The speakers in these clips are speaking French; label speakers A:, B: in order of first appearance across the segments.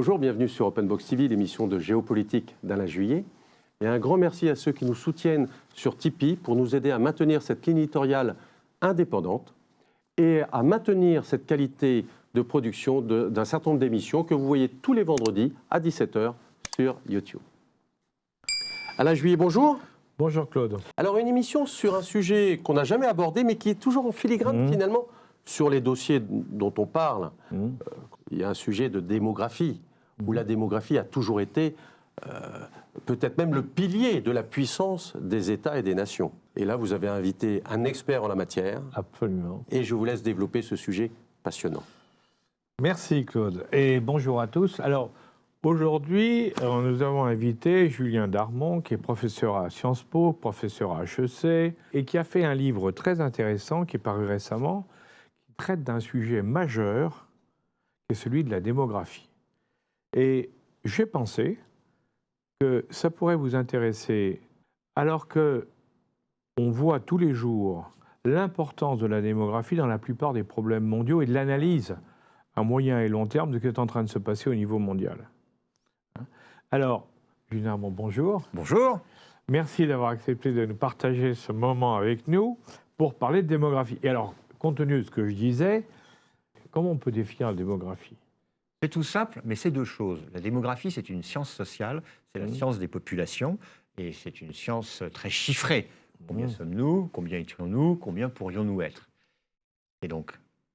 A: Bonjour, bienvenue sur Open Box TV, l'émission de géopolitique d'Alain Juillet. Et un grand merci à ceux qui nous soutiennent sur Tipeee pour nous aider à maintenir cette ligne éditoriale indépendante et à maintenir cette qualité de production d'un certain nombre d'émissions que vous voyez tous les vendredis à 17h sur YouTube. Alain Juillet, bonjour.
B: Bonjour Claude.
A: Alors une émission sur un sujet qu'on n'a jamais abordé mais qui est toujours en filigrane finalement sur les dossiers dont on parle. Il y a un sujet de démographie où la démographie a toujours été peut-être même le pilier de la puissance des États et des nations. Et là, vous avez invité un expert en la matière.
B: Absolument.
A: Et je vous laisse développer ce sujet passionnant.
B: Merci Claude. Et bonjour à tous. Alors, aujourd'hui, nous avons invité Julien Darmon, qui est professeur à Sciences Po, professeur à HEC, et qui a fait un livre très intéressant qui est paru récemment, qui traite d'un sujet majeur, qui est celui de la démographie. Et j'ai pensé que ça pourrait vous intéresser, alors que on voit tous les jours l'importance de la démographie dans la plupart des problèmes mondiaux et de l'analyse à moyen et long terme de ce qui est en train de se passer au niveau mondial. Alors, Julien Darmon, bonjour.
C: Bonjour.
B: Merci d'avoir accepté de nous partager ce moment avec nous pour parler de démographie. Et alors, compte tenu de ce que je disais, comment on peut définir la démographie ?
C: C'est tout simple, mais c'est deux choses. La démographie, c'est une science sociale, c'est la science des populations, et c'est une science très chiffrée. Combien sommes-nous? Combien étions-nous? Combien pourrions-nous être? C'est donc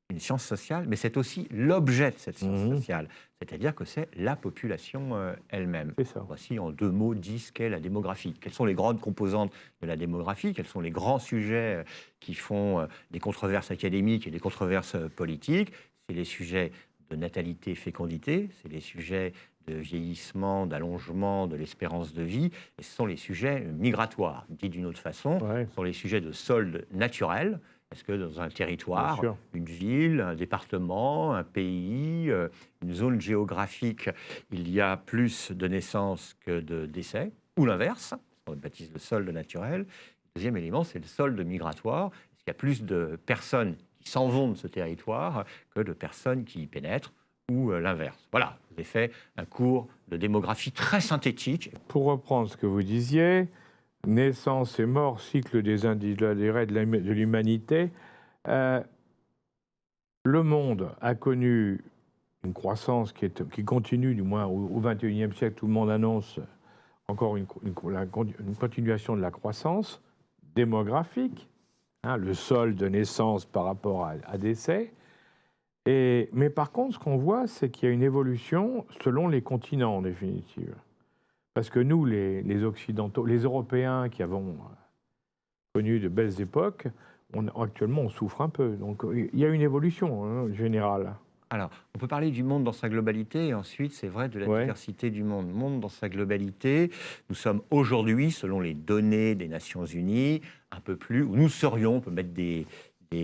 C: une science sociale, mais c'est aussi l'objet de cette science sociale. C'est-à-dire que c'est la population elle-même. Voici en deux mots dit ce qu'est la démographie. Quelles sont les grandes composantes de la démographie? Quels sont les grands sujets qui font des controverses académiques et des controverses politiques? C'est les sujets de natalité, fécondité, c'est les sujets de vieillissement, d'allongement de l'espérance de vie, et ce sont les sujets migratoires. Dit d'une autre façon, ce sont les sujets de solde naturel. Est-ce que dans un territoire, une ville, un département, un pays, une zone géographique, il y a plus de naissances que de décès, ou l'inverse, on baptise le solde naturel. Le deuxième élément, c'est le solde migratoire. Est-ce qu'il y a plus de personnes qui s'en vont de ce territoire que de personnes qui y pénètrent, ou l'inverse? Voilà, je vous ai fait un cours de démographie très synthétique.
B: Pour reprendre ce que vous disiez, naissance et mort, cycle des individuels de l'humanité, le monde a connu une croissance qui continue, du moins au XXIe siècle, tout le monde annonce encore une continuation de la croissance démographique, le solde de naissance par rapport à décès. Mais par contre, ce qu'on voit, c'est qu'il y a une évolution selon les continents, en définitive. Parce que nous, les Occidentaux, les Européens qui avons connu de belles époques, actuellement, on souffre un peu. Donc, il y a une évolution générale.
C: Alors, on peut parler du monde dans sa globalité, et ensuite, c'est vrai, de la diversité du monde. Le monde dans sa globalité, nous sommes aujourd'hui, selon les données des Nations Unies, un peu plus, où nous serions, on peut mettre des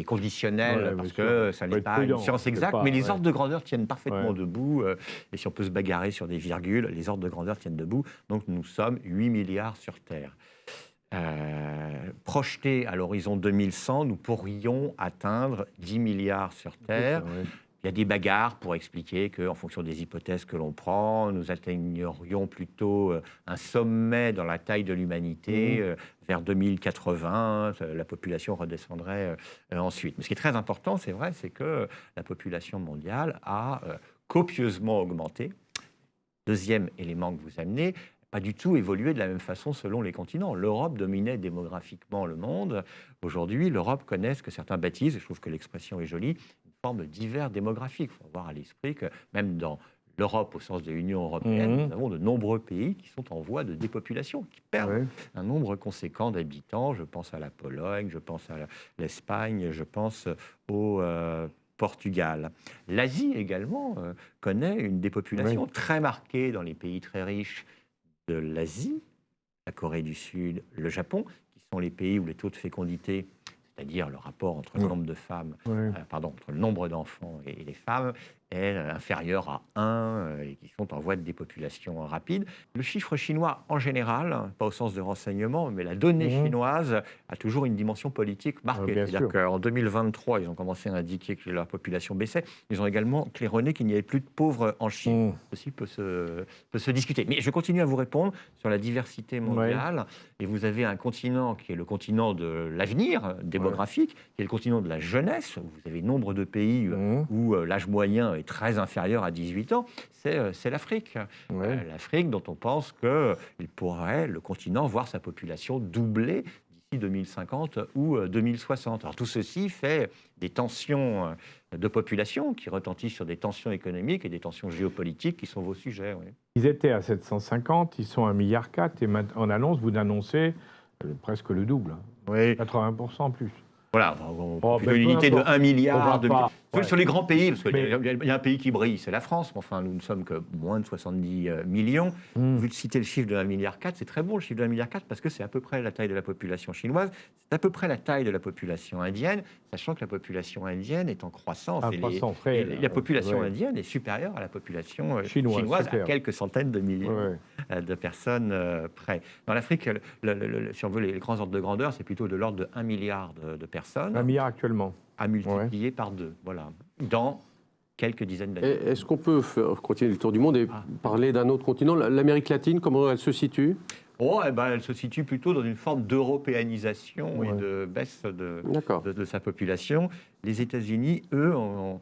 C: conditionnels, parce que ça n'est pas une science exacte, mais les ordres de grandeur tiennent parfaitement debout, et si on peut se bagarrer sur des virgules, les ordres de grandeur tiennent debout, donc nous sommes 8 milliards sur Terre. Projetés à l'horizon 2100, nous pourrions atteindre 10 milliards sur Terre. Il y a des bagarres pour expliquer qu'en fonction des hypothèses que l'on prend, nous atteignerions plutôt un sommet dans la taille de l'humanité vers 2080. La population redescendrait ensuite. Mais ce qui est très important, c'est vrai, c'est que la population mondiale a copieusement augmenté. Deuxième élément que vous amenez, pas du tout évolué de la même façon selon les continents. L'Europe dominait démographiquement le monde. Aujourd'hui, l'Europe connaît ce que certains baptisent, et je trouve que l'expression est jolie, forme d'hiver démographique. Il faut avoir à l'esprit que même dans l'Europe, au sens de l'Union européenne, nous avons de nombreux pays qui sont en voie de dépopulation, qui perdent un nombre conséquent d'habitants. Je pense à la Pologne, je pense à l'Espagne, je pense au Portugal. L'Asie également connaît une dépopulation très marquée dans les pays très riches de l'Asie, la Corée du Sud, le Japon, qui sont les pays où les taux de fécondité, c'est-à-dire le rapport entre le nombre de femmes, entre le nombre d'enfants et les femmes, est inférieur à 1 et qui sont en voie de dépopulation rapide. Le chiffre chinois en général, pas au sens de renseignement, mais la donnée chinoise a toujours une dimension politique marquée.
B: Bien
C: C'est-à-dire
B: sûr.
C: qu'en 2023, ils ont commencé à indiquer que leur population baissait. Ils ont également claironné qu'il n'y avait plus de pauvres en Chine. Ceci peut se discuter. Mais je continue à vous répondre sur la diversité mondiale. Et vous avez un continent qui est le continent de l'avenir démographique, qui est le continent de la jeunesse. Vous avez nombre de pays où l'âge moyen est très inférieur à 18 ans. C'est l'Afrique. L'Afrique dont on pense qu'il pourrait, le continent, voir sa population doubler d'ici 2050 ou 2060. Alors tout ceci fait des tensions de population qui retentissent sur des tensions économiques et des tensions géopolitiques qui sont vos sujets. Oui.
B: Ils étaient à 750, ils sont à 1,4 milliard et en annonce, vous annoncez presque le double,
C: Oui.
B: 80% plus.
C: Voilà, plutôt une unité de 1 milliard. Sur les grands pays, parce qu'il y a un pays qui brille, c'est la France, mais enfin, nous ne sommes que moins de 70 millions. Vu de citer le chiffre de 1,4 milliard, c'est très bon le chiffre de 1,4 milliard, parce que c'est à peu près la taille de la population chinoise, c'est à peu près la taille de la population indienne, sachant que la population indienne est en croissance. Et la population indienne est supérieure à la population chinoise à quelques centaines de millions de personnes près. Dans l'Afrique, si on veut les grands ordres de grandeur, c'est plutôt de l'ordre de 1 milliard de personnes.
B: 1 milliard actuellement.
C: À multiplier par 2, voilà, dans quelques dizaines d'années.
A: Est-ce qu'on peut continuer le tour du monde et parler d'un autre continent, l'Amérique latine, comment elle se situe?
C: Elle se situe plutôt dans une forme d'européanisation et de baisse de sa population. Les États-Unis, eux, ont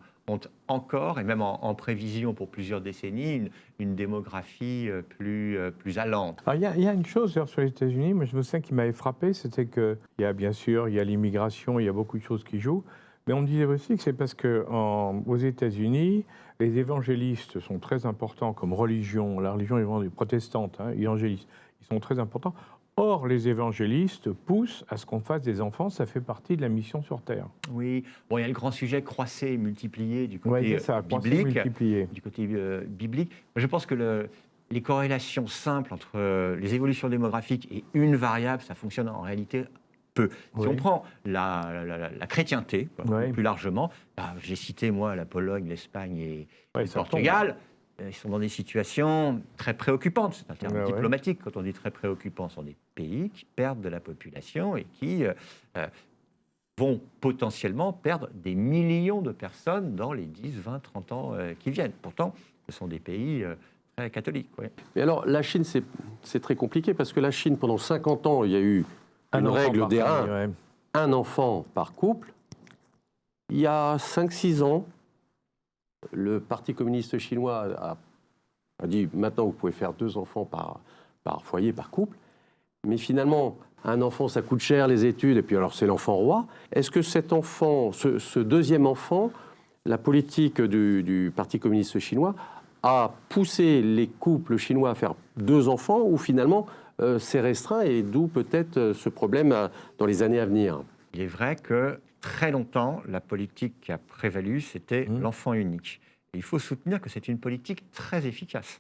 C: encore, et même en prévision pour plusieurs décennies, une démographie plus allante.
B: Il y a une chose sur les États-Unis, mais je me souviens qui m'avait frappé, c'était qu'il y a bien sûr, il y a l'immigration, il y a beaucoup de choses qui jouent, mais on me disait aussi que c'est parce qu'aux États-Unis, les évangélistes sont très importants comme religion, la religion protestante, évangélistes, ils sont très importants. Or, les évangélistes poussent à ce qu'on fasse des enfants, ça fait partie de la mission sur Terre.
C: Oui, il y a le grand sujet croisser et multiplier du côté biblique. Du côté biblique. Je pense que les corrélations simples entre les évolutions démographiques et une variable, ça fonctionne en réalité peu. Si on prend la chrétienté, plus largement, j'ai cité moi la Pologne, l'Espagne et le Portugal. Ils sont dans des situations très préoccupantes. C'est un terme diplomatique. Quand on dit très préoccupant, ce sont des pays qui perdent de la population et qui vont potentiellement perdre des millions de personnes dans les 10, 20, 30 ans qui viennent. Pourtant, ce sont des pays très catholiques.
A: Mais alors, la Chine, c'est très compliqué parce que la Chine, pendant 50 ans, il y a eu une règle des un enfant par couple. Il y a 5-6 ans, le Parti communiste chinois a dit maintenant vous pouvez faire 2 enfants par foyer, par couple, mais finalement un enfant ça coûte cher, les études, et puis alors c'est l'enfant roi. Est-ce que cet enfant, ce deuxième enfant, la politique du Parti communiste chinois a poussé les couples chinois à faire 2 enfants ou finalement c'est restreint et d'où peut-être ce problème dans les années à venir?
C: Il est vrai que très longtemps, la politique qui a prévalu, c'était l'enfant unique. Et il faut soutenir que c'est une politique très efficace.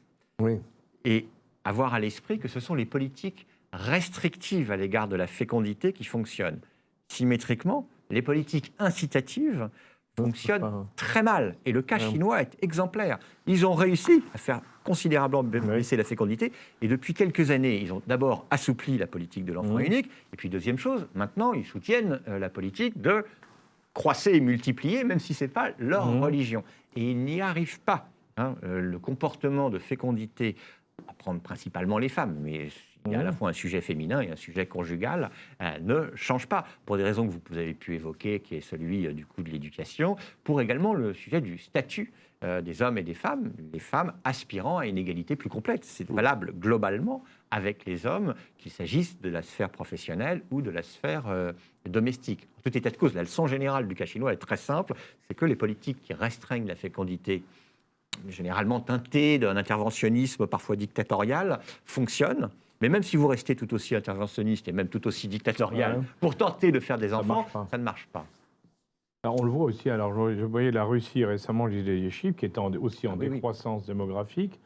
C: Et avoir à l'esprit que ce sont les politiques restrictives à l'égard de la fécondité qui fonctionnent. Symétriquement, les politiques incitatives fonctionnent très mal. Et le cas chinois est exemplaire. Ils ont réussi à faire considérablement baisser la fécondité. Et depuis quelques années, ils ont d'abord assoupli la politique de l'enfant unique. Et puis deuxième chose, maintenant, ils soutiennent la politique de croisser et multiplier, même si ce n'est pas leur religion. Et ils n'y arrivent pas. Le comportement de fécondité, à prendre principalement les femmes, mais il y a à la fois un sujet féminin et un sujet conjugal, ne change pas, pour des raisons que vous avez pu évoquer, qui est celui du coût de l'éducation, pour également le sujet du statut des hommes et des femmes, les femmes aspirant à une égalité plus complète. C'est valable globalement avec les hommes, qu'il s'agisse de la sphère professionnelle ou de la sphère domestique. En tout état de cause, la leçon générale du cas chinois est très simple, c'est que les politiques qui restreignent la fécondité, généralement teintées d'un interventionnisme parfois dictatorial, fonctionnent. Mais même si vous restez tout aussi interventionniste et même tout aussi dictatorial pour tenter de faire des enfants, ça ne marche pas.
B: Alors on le voit aussi, alors je voyais la Russie récemment, je disais des chiffres, qui est aussi en décroissance démographique,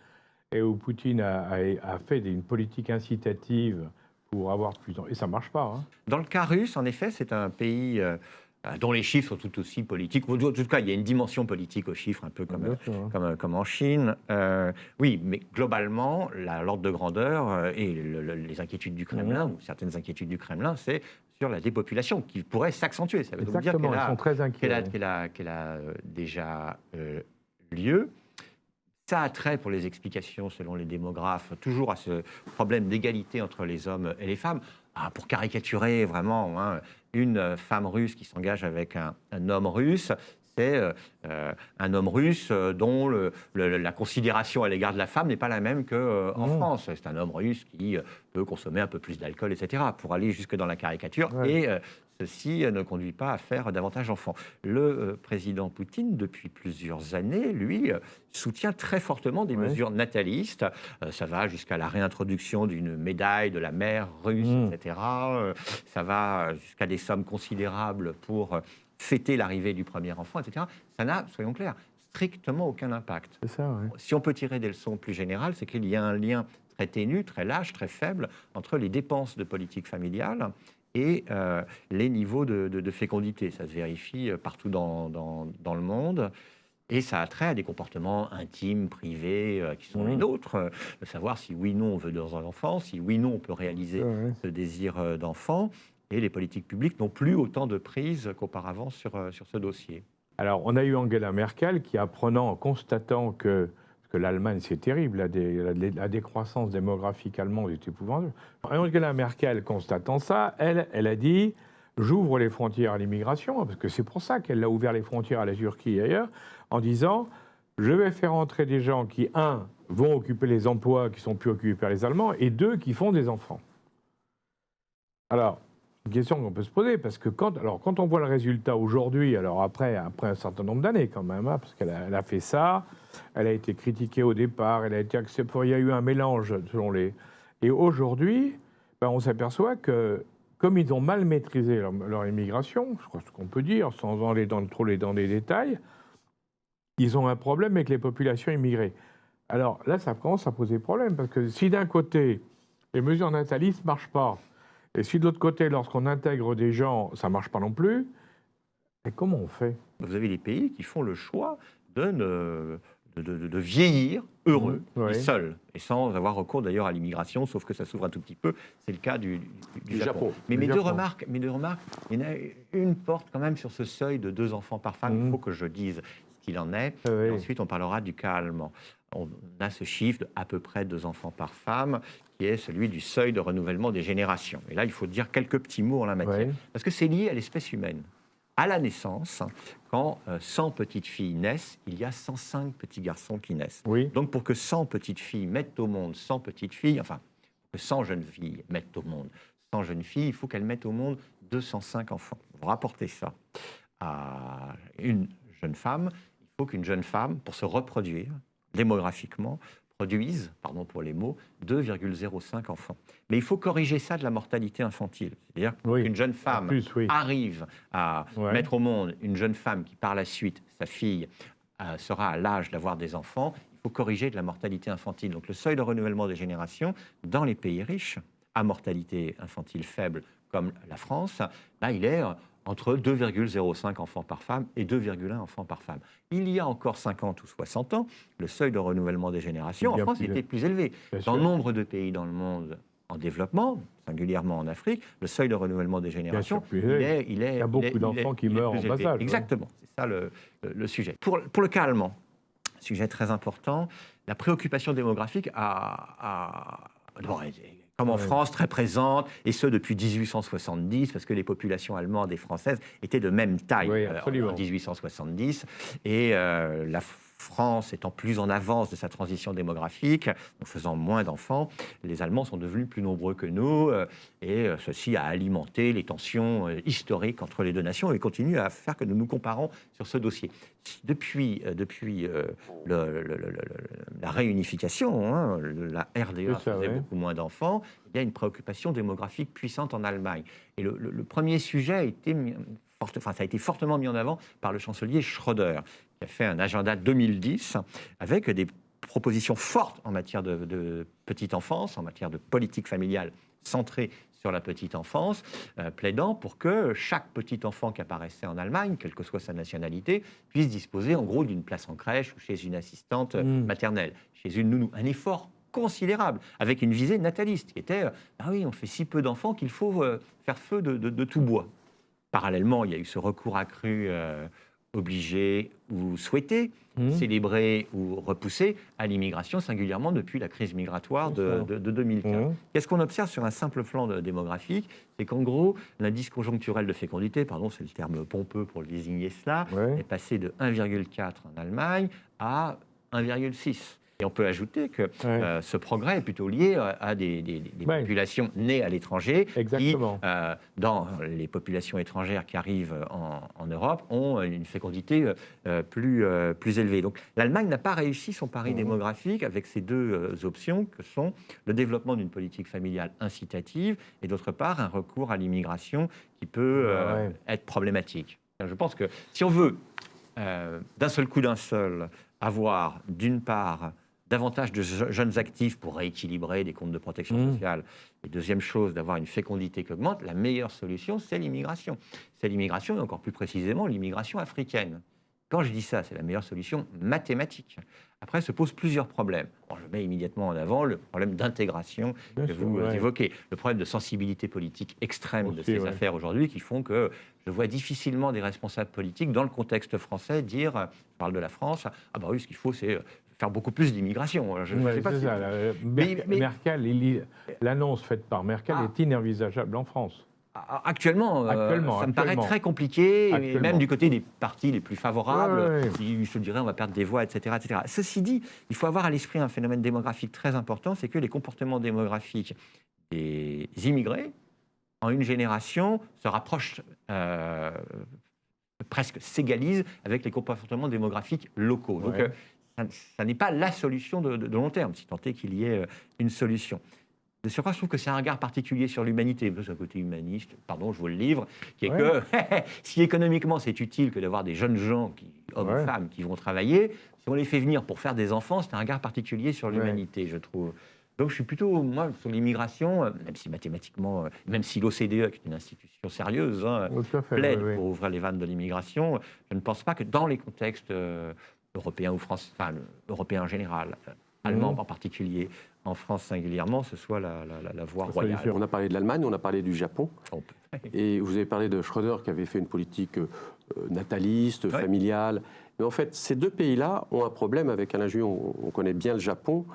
B: et où Poutine a fait une politique incitative pour avoir plus... Et ça ne marche pas.
C: Dans le cas russe, en effet, c'est un pays dont les chiffres sont tout aussi politiques. En tout cas, il y a une dimension politique aux chiffres, un peu comme en Chine. Oui, mais globalement, l'ordre de grandeur et les inquiétudes du Kremlin, ou certaines inquiétudes du Kremlin, c'est sur la dépopulation, qui pourrait s'accentuer. Ça veut donc dire
B: Exactement, ils sont très inquiets.
C: qu'elle a déjà lieu. Ça a trait, pour les explications selon les démographes, toujours à ce problème d'égalité entre les hommes et les femmes. Pour caricaturer vraiment, hein, une femme russe qui s'engage avec un homme russe, c'est un homme russe dont la considération à l'égard de la femme n'est pas la même qu'en France. C'est un homme russe qui peut consommer un peu plus d'alcool, etc., pour aller jusque dans la caricature. Ouais. Et ceci ne conduit pas à faire davantage d'enfants. Le président Poutine, depuis plusieurs années, lui, soutient très fortement des mesures natalistes. Ça va jusqu'à la réintroduction d'une médaille de la mère russe, etc. Ça va jusqu'à des sommes considérables pour fêter l'arrivée du premier enfant, etc. Ça n'a, soyons clairs, strictement aucun impact.
B: C'est ça, ouais.
C: Si on peut tirer des leçons plus générales, c'est qu'il y a un lien très ténu, très lâche, très faible entre les dépenses de politique familiale et les niveaux de fécondité. Ça se vérifie partout dans le monde. Et ça a trait à des comportements intimes, privés, qui sont les nôtres. De savoir si oui, non, on veut des enfants, si oui, non, on peut réaliser ce désir d'enfant. Et les politiques publiques n'ont plus autant de prise qu'auparavant sur ce dossier.
B: Alors, on a eu Angela Merkel qui, en constatant que l'Allemagne, c'est terrible, la décroissance démographique allemande est épouvantable. Angela Merkel, constatant ça, elle a dit « j'ouvre les frontières à l'immigration », parce que c'est pour ça qu'elle a ouvert les frontières à la Turquie et ailleurs, en disant « je vais faire entrer des gens qui, un, vont occuper les emplois qui sont plus occupés par les Allemands, et deux, qui font des enfants ». Alors, une question qu'on peut se poser, parce que quand on voit le résultat aujourd'hui, alors après un certain nombre d'années quand même, hein, parce qu'elle a fait ça, elle a été critiquée au départ, elle a été acceptée, il y a eu un mélange selon les... Et aujourd'hui, on s'aperçoit que, comme ils ont mal maîtrisé leur immigration, je crois ce qu'on peut dire, sans aller trop dans les détails, ils ont un problème avec les populations immigrées. Alors là, ça commence à poser problème, parce que si d'un côté, les mesures natalistes ne marchent pas, et si de l'autre côté, lorsqu'on intègre des gens, ça ne marche pas non plus, et comment on fait?
C: Vous avez des pays qui font le choix de vieillir heureux et seuls, et sans avoir recours d'ailleurs à l'immigration, sauf que ça s'ouvre un tout petit peu. C'est le cas du Japon. Mais mes deux remarques, il y en a une porte quand même sur ce seuil de 2 enfants par femme. Il faut que je dise ce qu'il en est. Et ensuite, on parlera du cas allemand. On a ce chiffre de à peu près 2 enfants par femme, qui est celui du seuil de renouvellement des générations. Et là, il faut dire quelques petits mots en la matière, parce que c'est lié à l'espèce humaine. À la naissance, quand 100 petites filles naissent, il y a 105 petits garçons qui naissent. Donc, pour que 100 petites filles mettent au monde 100 petites filles, enfin, que 100 jeunes filles mettent au monde 100 jeunes filles, il faut qu'elles mettent au monde 205 enfants. Vous rapportez ça à une jeune femme, il faut qu'une jeune femme, pour se reproduire démographiquement, produisent, pardon pour les mots, 2,05 enfants. Mais il faut corriger ça de la mortalité infantile. C'est-à-dire qu'une jeune femme arrive à mettre au monde une jeune femme qui, par la suite, sa fille, sera à l'âge d'avoir des enfants, il faut corriger de la mortalité infantile. Donc le seuil de renouvellement des générations, dans les pays riches, à mortalité infantile faible, comme la France, il est entre 2,05 enfants par femme et 2,1 enfants par femme. Il y a encore 50 ou 60 ans, le seuil de renouvellement des générations en France était plus élevé. Dans nombre de pays dans le monde en développement, singulièrement en Afrique, le seuil de renouvellement des générations, il y a
B: beaucoup d'enfants qui meurent en bas âge.
C: Exactement, c'est ça le sujet. Pour le cas allemand, sujet très important, la préoccupation démographique comme en France, très présente, et ce depuis 1870, parce que les populations allemandes et françaises étaient de même taille en 1870, et la France étant plus en avance de sa transition démographique, en faisant moins d'enfants, les Allemands sont devenus plus nombreux que nous, et ceci a alimenté les tensions historiques entre les deux nations, et continue à faire que nous nous comparons sur ce dossier. Depuis la réunification, la RDA faisait beaucoup moins d'enfants, il y a une préoccupation démographique puissante en Allemagne. Et le premier sujet a été ça a été fortement mis en avant par le chancelier Schröder, qui a fait un agenda 2010 avec des propositions fortes en matière de petite enfance, en matière de politique familiale centrée sur la petite enfance, plaidant pour que chaque petit enfant qui apparaissait en Allemagne, quelle que soit sa nationalité, puisse disposer en gros d'une place en crèche ou chez une assistante maternelle, chez une nounou. Un effort considérable, avec une visée nataliste qui était ah oui, on fait si peu d'enfants qu'il faut faire feu de tout bois. Parallèlement, il y a eu ce recours accru obligé ou souhaité, célébré ou repoussé à l'immigration, singulièrement depuis la crise migratoire de 2015. Qu'est-ce qu'on observe sur un simple plan démographique? C'est qu'en gros, l'indice conjoncturel de fécondité, pardon, c'est le terme pompeux pour le désigner cela, est passé de 1,4 en Allemagne à 1,6. Et on peut ajouter que ce progrès est plutôt lié à des populations nées à l'étranger qui, dans les populations étrangères qui arrivent en Europe, ont une fécondité plus élevée. Donc l'Allemagne n'a pas réussi son pari démographique avec ces deux options que sont le développement d'une politique familiale incitative et d'autre part un recours à l'immigration qui peut être problématique. Je pense que si on veut d'un seul coup avoir d'une part davantage de jeunes actifs pour rééquilibrer des comptes de protection sociale. Et deuxième chose, d'avoir une fécondité qui augmente, la meilleure solution, c'est l'immigration. C'est l'immigration, et encore plus précisément, l'immigration africaine. Quand je dis ça, c'est la meilleure solution mathématique. Après, se posent plusieurs problèmes. Bon, je mets immédiatement en avant le problème d'intégration que vous évoquez, le problème de sensibilité politique extrême de ces affaires aujourd'hui qui font que je vois difficilement des responsables politiques, dans le contexte français, dire, je parle de la France, ah bah oui, ce qu'il faut, c'est faire beaucoup plus d'immigration.
B: Merkel, l'annonce faite par Merkel est inenvisageable en France.
C: Actuellement, ça me paraît très compliqué, et même du côté des partis les plus favorables, ils se diraient on va perdre des voix, etc., etc. Ceci dit, il faut avoir à l'esprit un phénomène démographique très important, c'est que les comportements démographiques des immigrés, en une génération, se rapprochent, presque s'égalisent avec les comportements démographiques locaux. Donc, ça n'est pas la solution de long terme, si tant est qu'il y ait une solution. De surcroît, je trouve que c'est un regard particulier sur l'humanité. C'est un côté humaniste, pardon, je vous le livre, qui est que si économiquement c'est utile que d'avoir des jeunes gens, hommes et femmes, qui vont travailler, si on les fait venir pour faire des enfants, c'est un regard particulier sur l'humanité, je trouve. Donc je suis plutôt, moi, sur l'immigration, même si mathématiquement, même si l'OCDE, qui est une institution sérieuse, plaide pour ouvrir les vannes de l'immigration, je ne pense pas que dans les contextes européens ou français, enfin européens en général, allemands en particulier, en France singulièrement, ce soit la voie royale.
A: On a parlé de l'Allemagne, on a parlé du Japon, et vous avez parlé de Schröder qui avait fait une politique nataliste, familiale. Mais en fait, ces deux pays-là ont un problème avec Alain Juppé. On connaît bien le Japon.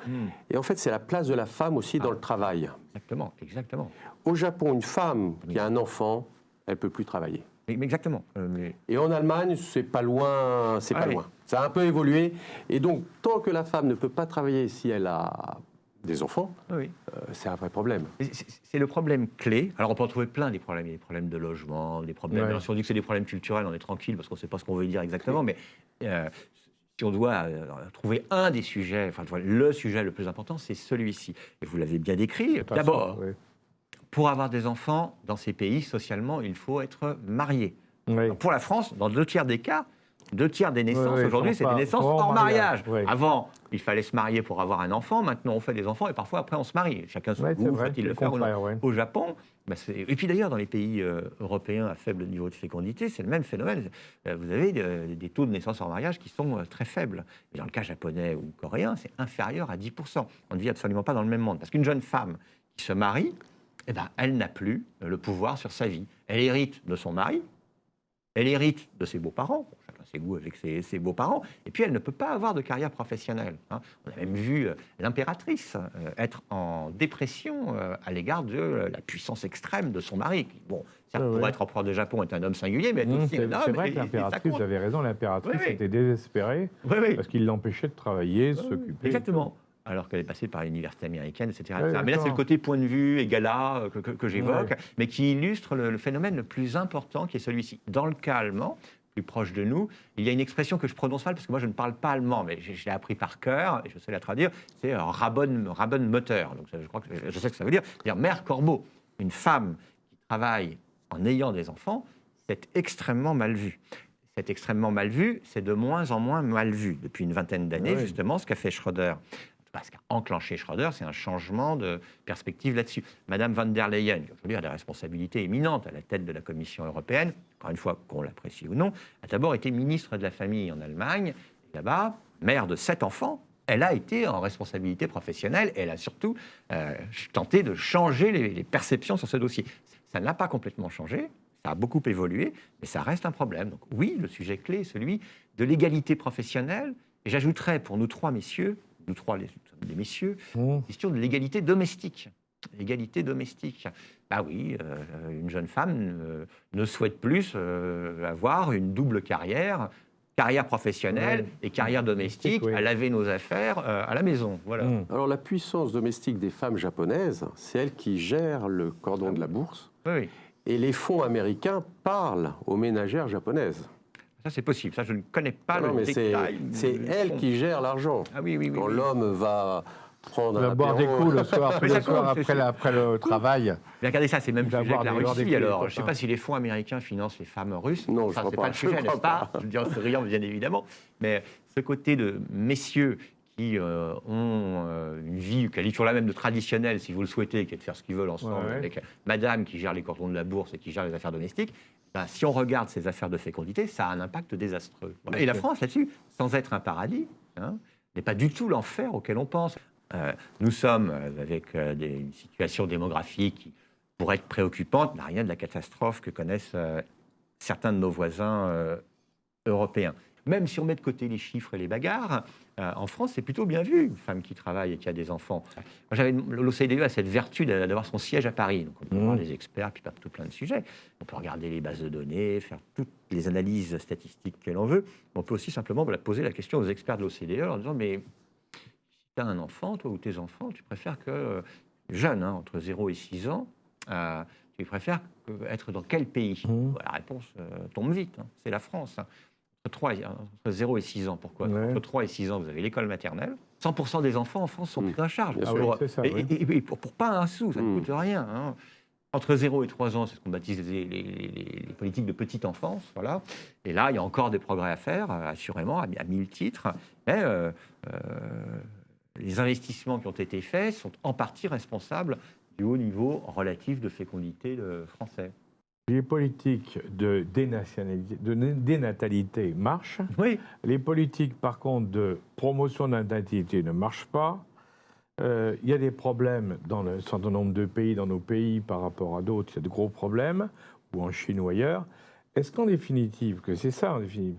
A: Et en fait, c'est la place de la femme aussi dans le travail.
C: Exactement, exactement.
A: Au Japon, une femme qui a un enfant, elle ne peut plus travailler.
C: Exactement.
A: Et en Allemagne, c'est pas loin, c'est pas loin. Ça a un peu évolué. Et donc, tant que la femme ne peut pas travailler si elle a des enfants, c'est un vrai problème.
C: C'est le problème clé. Alors, on peut en trouver plein des problèmes. Il y a des problèmes de logement, des problèmes... Alors, si on dit que c'est des problèmes culturels, on est tranquille parce qu'on ne sait pas ce qu'on veut dire exactement. Mais si on doit trouver un des sujets, enfin, le sujet le plus important, c'est celui-ci. Et vous l'avez bien décrit. D'abord, pour avoir des enfants dans ces pays, socialement, il faut être marié. Alors, pour la France, dans 2 tiers des cas, 2 tiers des naissances aujourd'hui, c'est des naissances hors mariage. Avant, il fallait se marier pour avoir un enfant. Maintenant, on fait des enfants et parfois, après, on se marie. Chacun son goût, faut-il le faire ou non. Au Japon, et puis d'ailleurs, dans les pays européens à faible niveau de fécondité, c'est le même phénomène. Vous avez des taux de naissance hors mariage qui sont très faibles. Mais dans le cas japonais ou coréen, c'est inférieur à 10%. On ne vit absolument pas dans le même monde. Parce qu'une jeune femme qui se marie, elle n'a plus le pouvoir sur sa vie. Elle hérite de son mari, elle hérite de ses beaux-parents, chacun ses goûts avec ses beaux-parents, et puis elle ne peut pas avoir de carrière professionnelle. On a même vu l'impératrice être en dépression à l'égard de la puissance extrême de son mari. Bon, certes, pour être empereur de Japon, est un homme singulier, mais aussi un homme.
B: C'est vrai que l'impératrice, vous avez raison, l'impératrice était désespérée parce qu'il l'empêchait de travailler, de s'occuper.
C: Exactement. Alors qu'elle est passée par l'université américaine, etc. Mais là, c'est le côté point de vue et gala que j'évoque, mais qui illustre le phénomène le plus important qui est celui-ci. Dans le cas allemand, plus proche de nous, il y a une expression que je prononce mal parce que moi, je ne parle pas allemand, mais je l'ai appris par cœur et je sais la traduire, c'est Rabenmutter. Donc, je crois que je sais ce que ça veut dire. C'est-à-dire mère corbeau. Une femme qui travaille en ayant des enfants, c'est extrêmement mal vu. C'est extrêmement mal vu, c'est de moins en moins mal vu. Depuis une vingtaine d'années, justement, ce qu'a fait Schröder, Ce qu'a enclenché Schröder, c'est un changement de perspective là-dessus. Madame van der Leyen, qui aujourd'hui a des responsabilités éminentes à la tête de la Commission européenne, encore une fois, qu'on l'apprécie ou non, a d'abord été ministre de la Famille en Allemagne. Et là-bas, mère de 7 enfants, elle a été en responsabilité professionnelle. Elle a surtout tenté de changer les perceptions sur ce dossier. Ça n'a pas complètement changé. Ça a beaucoup évolué, mais ça reste un problème. Donc oui, le sujet clé est celui de l'égalité professionnelle. Et j'ajouterais pour nous trois messieurs, nous trois nous sommes des messieurs, la question de l'égalité domestique. L'égalité domestique. Bah oui, une jeune femme ne souhaite plus avoir une double carrière professionnelle et carrière domestique, à laver nos affaires à la maison. Voilà.
A: Alors la puissance domestique des femmes japonaises, c'est elles qui gèrent le cordon de la bourse.
C: Oui.
A: Et les fonds américains parlent aux ménagères japonaises.
C: Ça, c'est possible. Ça, je ne connais pas le
A: mais
C: détail.
A: c'est elles qui gèrent l'argent.
C: Ah oui.
A: Quand l'homme va prendre un
B: boire des coups le soir, après le travail.
C: Mais regardez ça, c'est même sujet que la Russie. Alors, je ne sais
B: copains.
C: pas si les fonds américains financent les femmes russes.
A: Non,
C: ça,
A: je
C: c'est
A: crois
C: pas le sujet, n'est-ce pas? Je veux dire, c'est riant, bien évidemment. Mais ce côté de messieurs qui ont une vie qui est toujours la même de traditionnelle, si vous le souhaitez, qui est de faire ce qu'ils veulent ensemble, avec madame qui gère les cordons de la bourse et qui gère les affaires domestiques, ben, si on regarde ces affaires de fécondité, ça a un impact désastreux. Et la France, là-dessus, sans être un paradis, n'est pas du tout l'enfer auquel on pense. Nous sommes avec une situation démographique qui pourrait être préoccupante, mais rien de la catastrophe que connaissent certains de nos voisins européens. Même si on met de côté les chiffres et les bagarres, en France, c'est plutôt bien vu, une femme qui travaille et qui a des enfants. L'OCDE a cette vertu d'avoir son siège à Paris. Donc on peut voir des experts, puis tout plein de sujets. On peut regarder les bases de données, faire toutes les analyses statistiques que l'on veut. On peut aussi simplement poser la question aux experts de l'OCDE en disant, mais si tu as un enfant, toi ou tes enfants, tu préfères que, jeune, entre 0 et 6 ans, tu préfères être dans quel pays? La réponse tombe vite, c'est la France. Entre 0 et 6 ans, pourquoi? Entre 3 et 6 ans, vous avez l'école maternelle. 100% des enfants en France sont pris en charge. Et pour pas un sou, ça ne coûte rien. Entre 0 et 3 ans, c'est ce qu'on baptise les politiques de petite enfance. Voilà. Et là, il y a encore des progrès à faire, assurément, à 1000 titres. Mais les investissements qui ont été faits sont en partie responsables du haut niveau relatif de fécondité français.
B: Les politiques de dénatalité marchent.
C: Oui.
B: Les politiques, par contre, de promotion de la natalité ne marchent pas. Il y a des problèmes dans un certain nombre de pays, dans nos pays, par rapport à d'autres. Il y a de gros problèmes, ou en Chine ou ailleurs. Est-ce qu'en définitive, que c'est ça en définitive,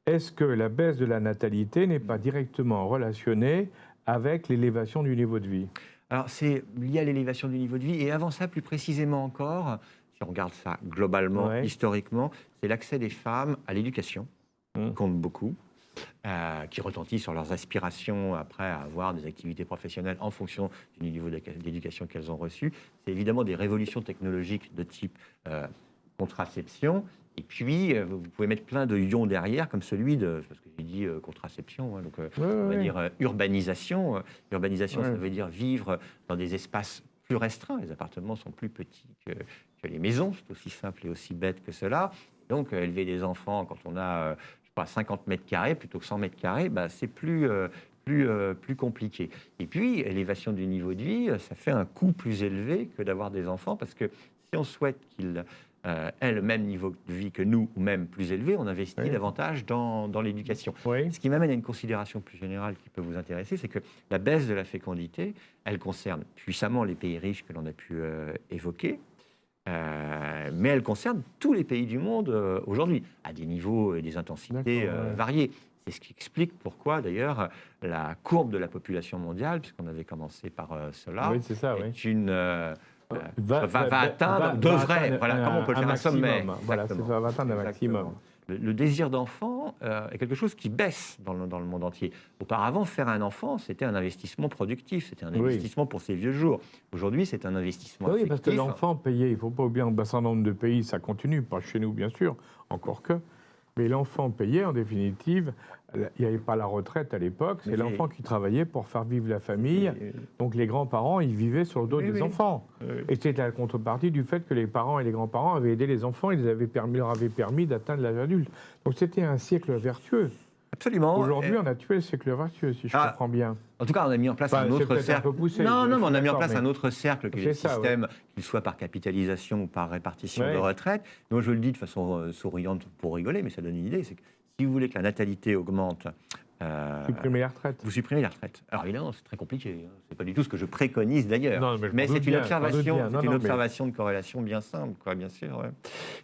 B: est-ce que la baisse de la natalité n'est pas directement relationnée avec l'élévation du niveau de vie?
C: Alors, c'est lié à l'élévation du niveau de vie. Et avant ça, plus précisément encore, si on regarde ça globalement, historiquement, c'est l'accès des femmes à l'éducation, qui compte beaucoup, qui retentit sur leurs aspirations après à avoir des activités professionnelles en fonction du niveau d'éducation qu'elles ont reçu. C'est évidemment des révolutions technologiques de type contraception. Et puis, vous pouvez mettre plein de ions derrière, comme celui de, parce que j'ai dit contraception, donc on va dire urbanisation. Urbanisation, ça veut dire vivre dans des espaces plus restreints. Les appartements sont plus petits que les maisons, c'est aussi simple et aussi bête que cela. Donc, élever des enfants quand on a, je sais pas, 50 mètres carrés plutôt que 100 mètres carrés, bah, c'est plus compliqué. Et puis, élévation du niveau de vie, ça fait un coût plus élevé que d'avoir des enfants, parce que si on souhaite qu'ils aient le même niveau de vie que nous, ou même plus élevé, on investit davantage dans l'éducation. Ce qui m'amène à une considération plus générale qui peut vous intéresser, c'est que la baisse de la fécondité, elle concerne puissamment les pays riches que l'on a pu évoquer, mais elle concerne tous les pays du monde aujourd'hui, à des niveaux et des intensités variés. C'est ce qui explique pourquoi, d'ailleurs, la courbe de la population mondiale, puisqu'on avait commencé par cela, est une... va atteindre, devrait, voilà, comment on peut le faire, un sommet.
B: Voilà, ça va atteindre un maximum.
C: Le désir d'enfant est quelque chose qui baisse dans le monde entier. Auparavant, faire un enfant, c'était un investissement productif, c'était un investissement pour ses vieux jours. Aujourd'hui, c'est un investissement affectif.
B: Parce que l'enfant payé, il ne faut pas oublier, dans un certain nombre de pays, ça continue, pas chez nous bien sûr, encore que, mais l'enfant payé, en définitive, il n'y avait pas la retraite à l'époque, c'est l'enfant qui travaillait pour faire vivre la famille. Donc les grands-parents, ils vivaient sur le dos des enfants. Et c'était la contrepartie du fait que les parents et les grands-parents avaient aidé les enfants, ils leur avaient permis d'atteindre l'âge adulte. Donc c'était un cercle vertueux.
C: Absolument.
B: Aujourd'hui, on a tué le cercle vertueux, si je comprends bien.
C: En tout cas, on a mis en place
B: Enfin,
C: un
B: c'est
C: autre
B: peut-être un
C: cercle.
B: peu poussé,
C: Non,
B: je
C: mais on
B: suis
C: a mis en
B: d'accord,
C: place
B: mais-
C: un autre cercle qui est le
B: C'est ça,
C: système, qu'il soit par capitalisation ou par répartition
B: Ouais.
C: de retraite. Moi, je le dis de façon souriante pour rigoler, mais ça donne une idée. C'est que si vous voulez que la natalité augmente,
B: Supprimer les retraites.
C: vous supprimez les retraites. Alors évidemment, c'est très compliqué. Hein. C'est pas du tout ce que je préconise d'ailleurs.
B: Non, mais je m'en
C: Mais
B: doute
C: c'est une
B: bien,
C: observation,
B: j'en doute bien. Non, non, mais-
C: observation de corrélation bien simple, quoi, bien sûr. Ouais.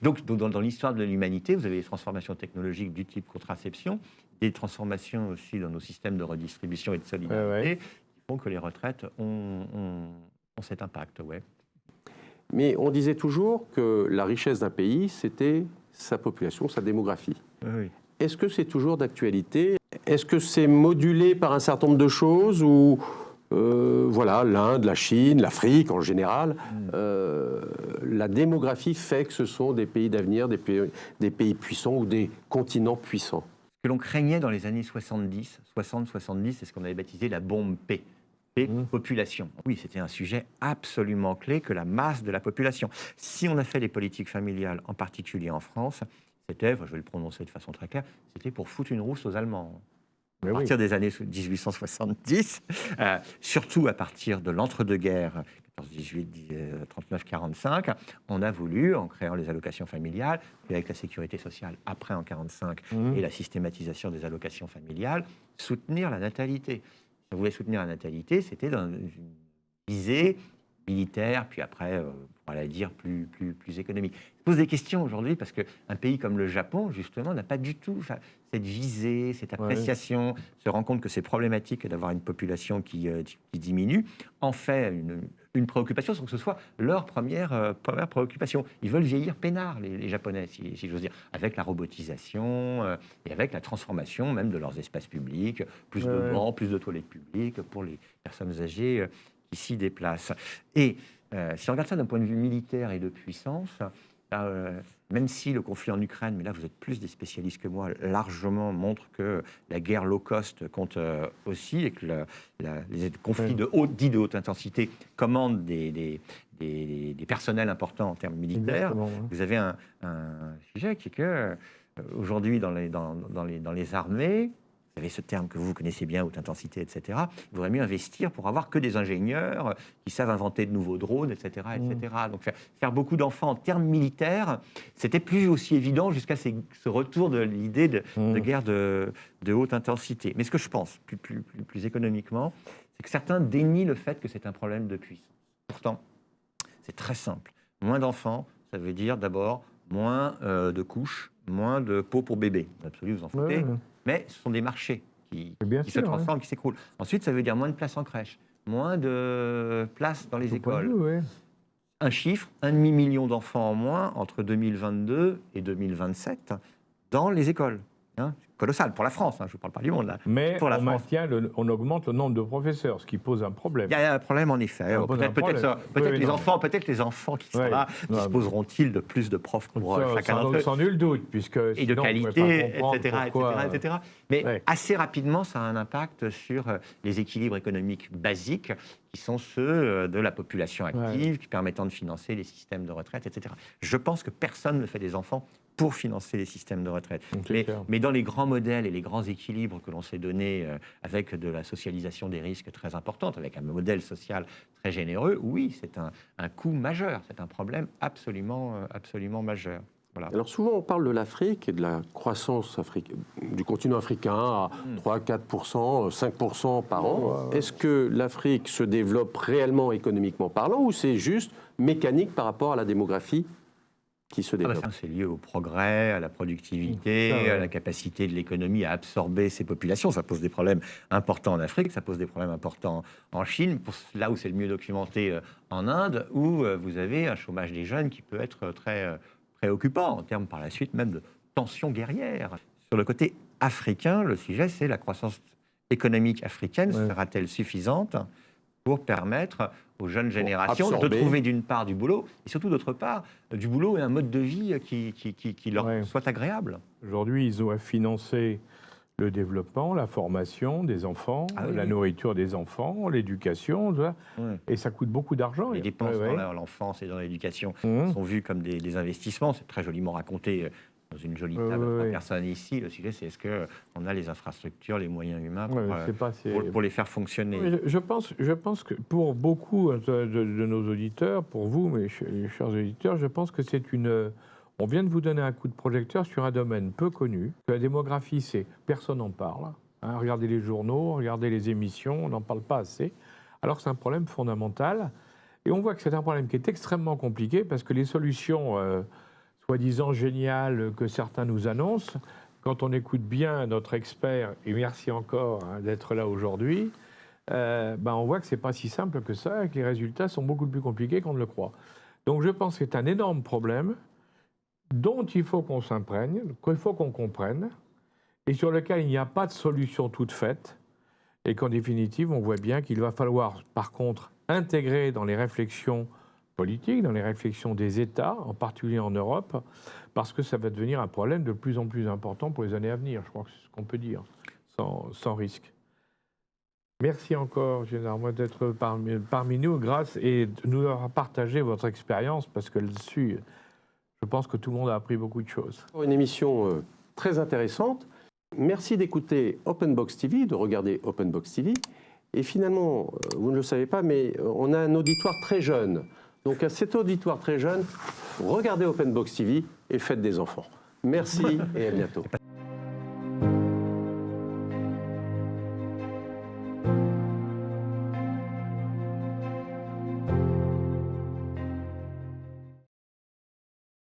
C: Donc, dans l'histoire de l'humanité, vous avez des transformations technologiques du type contraception, des transformations aussi dans nos systèmes de redistribution et de solidarité, qui font que les retraites ont cet impact. Ouais.
A: Mais on disait toujours que la richesse d'un pays, c'était sa population, sa démographie.
C: Oui.
A: Est-ce que c'est toujours d'actualité? Est-ce que c'est modulé par un certain nombre de choses ou voilà, l'Inde, la Chine, l'Afrique en général, la démographie fait que ce sont des pays d'avenir, des pays puissants ou des continents puissants?
C: Ce que l'on craignait dans les années 70, c'est ce qu'on avait baptisé la bombe P. P, population. Oui, c'était un sujet absolument clé que la masse de la population. Si on a fait les politiques familiales, en particulier en France, c'était, je vais le prononcer de façon très claire, c'était pour foutre une rousse aux Allemands.
B: Mais
C: À
B: oui.
C: partir des années 1870, surtout à partir de l'entre-deux-guerres, 14-18, 39-45, on a voulu, en créant les allocations familiales, et avec la sécurité sociale après en 45 et la systématisation des allocations familiales, soutenir la natalité. Si on voulait soutenir la natalité, c'était dans une visée militaire, puis après, on va dire, plus économique. Je pose des questions aujourd'hui parce qu'un pays comme le Japon, justement, n'a pas du tout cette visée, cette appréciation, se rend compte que c'est problématique d'avoir une population qui diminue, en fait une préoccupation sans que ce soit leur première préoccupation. Ils veulent vieillir peinards, les Japonais, si j'ose dire, avec la robotisation et avec la transformation même de leurs espaces publics, plus de bancs, plus de toilettes publiques pour les personnes âgées qui s'y déplacent. Et si on regarde ça d'un point de vue militaire et de puissance, même si le conflit en Ukraine, mais là vous êtes plus des spécialistes que moi, largement montre que la guerre low cost compte aussi et que les conflits dits de haute intensité commandent des personnels importants en termes militaires. Vous avez un sujet qui est que aujourd'hui dans les armées, vous avez ce terme que vous connaissez bien, haute intensité, etc. Il vaudrait mieux investir pour avoir que des ingénieurs qui savent inventer de nouveaux drones, etc. etc. Donc faire beaucoup d'enfants en termes militaires, c'était plus aussi évident jusqu'à ce retour de l'idée de guerre de haute intensité. Mais ce que je pense, plus économiquement, c'est que certains dénient le fait que c'est un problème de puissance. Pourtant, c'est très simple. Moins d'enfants, ça veut dire d'abord moins de couches, moins de pots pour bébés. Absolument, vous en foutez. Mais ce sont des marchés qui se transforment, qui s'écroulent. Ensuite, ça veut dire moins de places en crèche, moins de places dans les écoles. Un chiffre, 1,5 million d'enfants en moins entre 2022 et 2027 dans les écoles. Colossal pour la France, je ne parle pas du monde là.
B: Mais
C: pour la France.
B: On augmente le nombre de professeurs, ce qui pose un problème.
C: Il y a un problème en effet. Peut-être les enfants qui sont là disposeront-ils de plus de profs pour chacun d'entre eux.
B: Sans nul doute, puisque
C: et de qualité, etc. Mais assez rapidement, ça a un impact sur les équilibres économiques basiques qui sont ceux de la population active, qui permettent de financer les systèmes de retraite, etc. Je pense que personne ne fait des enfants pour financer les systèmes de retraite. Mais dans les grands modèles et les grands équilibres que l'on s'est donnés avec de la socialisation des risques très importante, avec un modèle social très généreux, oui, c'est un coût majeur, c'est un problème absolument majeur. Voilà.
A: Alors souvent on parle de l'Afrique et de la croissance du continent africain à 3-4%, 5% par an. Est-ce que l'Afrique se développe réellement économiquement parlant ou c'est juste mécanique par rapport à la démographie qui se développe?
C: C'est lié au progrès, à la productivité, à la capacité de l'économie à absorber ces populations. Ça pose des problèmes importants en Afrique, ça pose des problèmes importants en Chine, là où c'est le mieux documenté en Inde, où vous avez un chômage des jeunes qui peut être très préoccupant en termes par la suite même de tensions guerrières. Sur le côté africain, le sujet c'est la croissance économique africaine. Sera-t-elle suffisante pour permettre aux jeunes générations de trouver d'une part du boulot, et surtout d'autre part du boulot et un mode de vie qui leur soit agréable.
B: Aujourd'hui, ils ont financé le développement, la formation des enfants, la nourriture des enfants, l'éducation, et ça coûte beaucoup d'argent.
C: Les dépenses dans l'enfance et dans l'éducation sont vues comme des investissements. C'est très joliment raconté dans une jolie table de 3 personnes ici. Le sujet, c'est est-ce qu'on a les infrastructures, les moyens humains pour les faire fonctionner.
B: Oui, je pense que pour beaucoup de nos auditeurs, pour vous, mes chers auditeurs, je pense que c'est on vient de vous donner un coup de projecteur sur un domaine peu connu. La démographie, personne n'en parle. Hein. Regardez les journaux, regardez les émissions, on n'en parle pas assez. Alors que c'est un problème fondamental. Et on voit que c'est un problème qui est extrêmement compliqué parce que les solutions soi-disant géniales que certains nous annoncent, quand on écoute bien notre expert, et merci encore d'être là aujourd'hui, on voit que ce n'est pas si simple que ça et que les résultats sont beaucoup plus compliqués qu'on ne le croit. Donc je pense que c'est un énorme problème dont il faut qu'on s'imprègne, qu'il faut qu'on comprenne, et sur lequel il n'y a pas de solution toute faite, et qu'en définitive, on voit bien qu'il va falloir, par contre, intégrer dans les réflexions politiques, dans les réflexions des États, en particulier en Europe, parce que ça va devenir un problème de plus en plus important pour les années à venir, je crois que c'est ce qu'on peut dire, sans risque. Merci encore, Général, d'être parmi nous, grâce, et de nous avoir partagé votre expérience, parce que là-dessus, je pense que tout le monde a appris beaucoup de choses.
A: Une émission très intéressante. Merci d'écouter Open Box TV, de regarder Open Box TV. Et finalement, vous ne le savez pas, mais on a un auditoire très jeune. Donc à cet auditoire très jeune, regardez Open Box TV et faites des enfants. Merci et à bientôt.